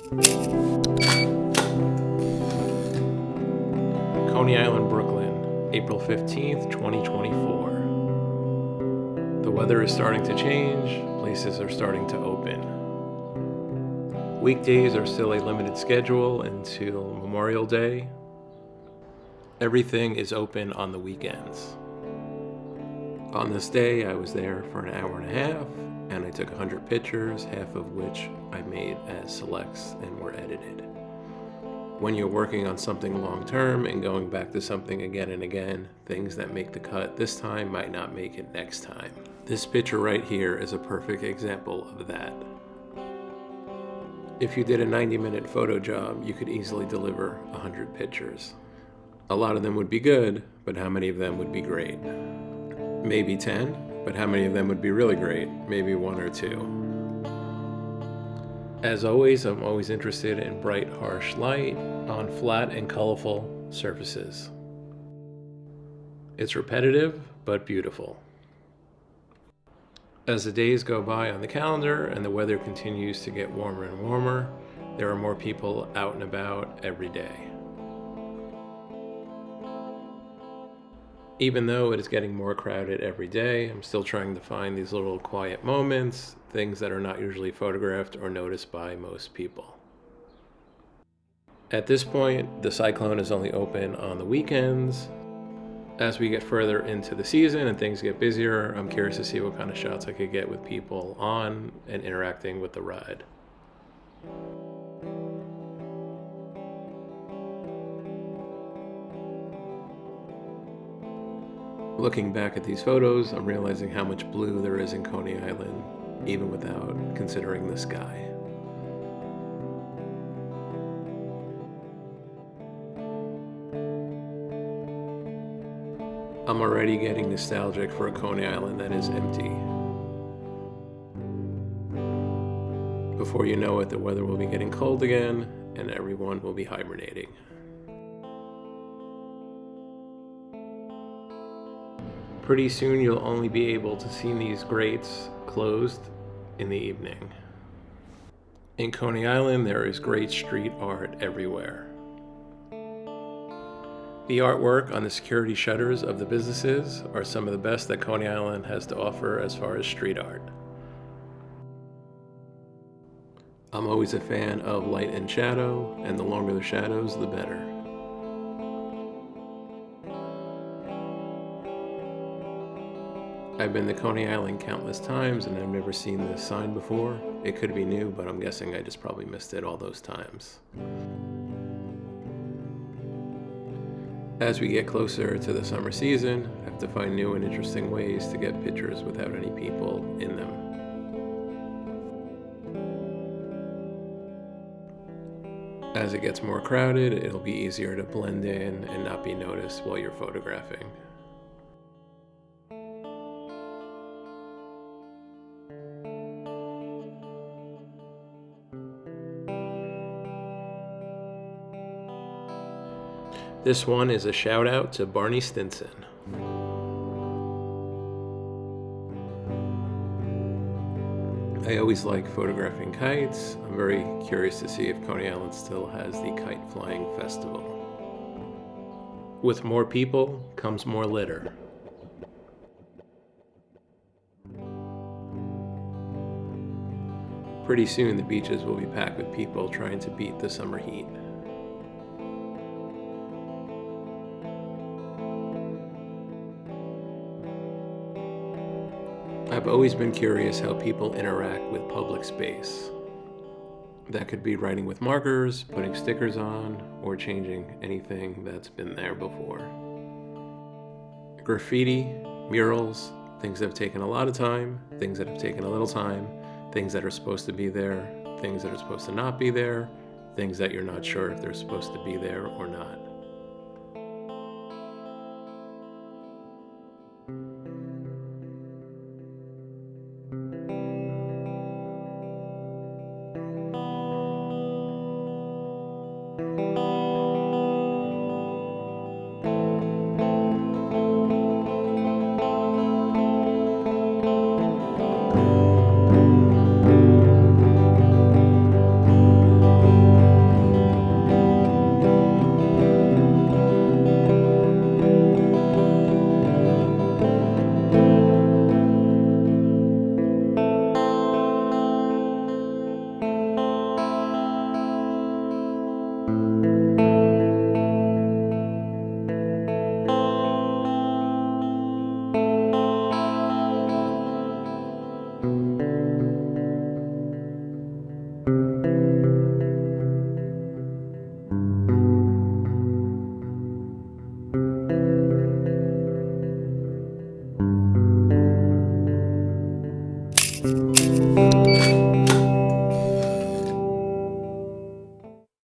Coney Island, Brooklyn, April 15th, 2024. The weather is starting to change, places are starting to open. Weekdays are still a limited schedule until Memorial Day. Everything is open on the weekends. On this day, I was there for an hour and a half, and I took 100 pictures, half of which I made as selects and were edited. When you're working on something long term and going back to something again and again, things that make the cut this time might not make it next time. This picture right here is a perfect example of that. If you did a 90-minute photo job, you could easily deliver 100 pictures. A lot of them would be good, but how many of them would be great? Maybe 10, but how many of them would be really great? Maybe 1 or 2. As always, I'm always interested in bright, harsh light on flat and colorful surfaces. It's repetitive, but beautiful. As the days go by on the calendar and the weather continues to get warmer and warmer, there are more people out and about every day. Even though it is getting more crowded every day, I'm still trying to find these little quiet moments, things that are not usually photographed or noticed by most people. At this point, the cyclone is only open on the weekends. As we get further into the season and things get busier, I'm curious to see what kind of shots I could get with people on and interacting with the ride. Looking back at these photos, I'm realizing how much blue there is in Coney Island, even without considering the sky. I'm already getting nostalgic for a Coney Island that is empty. Before you know it, the weather will be getting cold again, and everyone will be hibernating. Pretty soon you'll only be able to see these grates closed in the evening. In Coney Island, there is great street art everywhere. The artwork on the security shutters of the businesses are some of the best that Coney Island has to offer as far as street art. I'm always a fan of light and shadow, and the longer the shadows, the better. I've been to Coney Island countless times and I've never seen this sign before. It could be new, but I'm guessing I just probably missed it all those times. As we get closer to the summer season, I have to find new and interesting ways to get pictures without any people in them. As it gets more crowded, it'll be easier to blend in and not be noticed while you're photographing. This one is a shout out to Barney Stinson. I always like photographing kites. I'm very curious to see if Coney Island still has the Kite Flying Festival. With more people comes more litter. Pretty soon the beaches will be packed with people trying to beat the summer heat. I've always been curious how people interact with public space. That could be writing with markers, putting stickers on, or changing anything that's been there before. Graffiti, murals, things that have taken a lot of time, things that have taken a little time, things that are supposed to be there, things that are supposed to not be there, things that you're not sure if they're supposed to be there or not.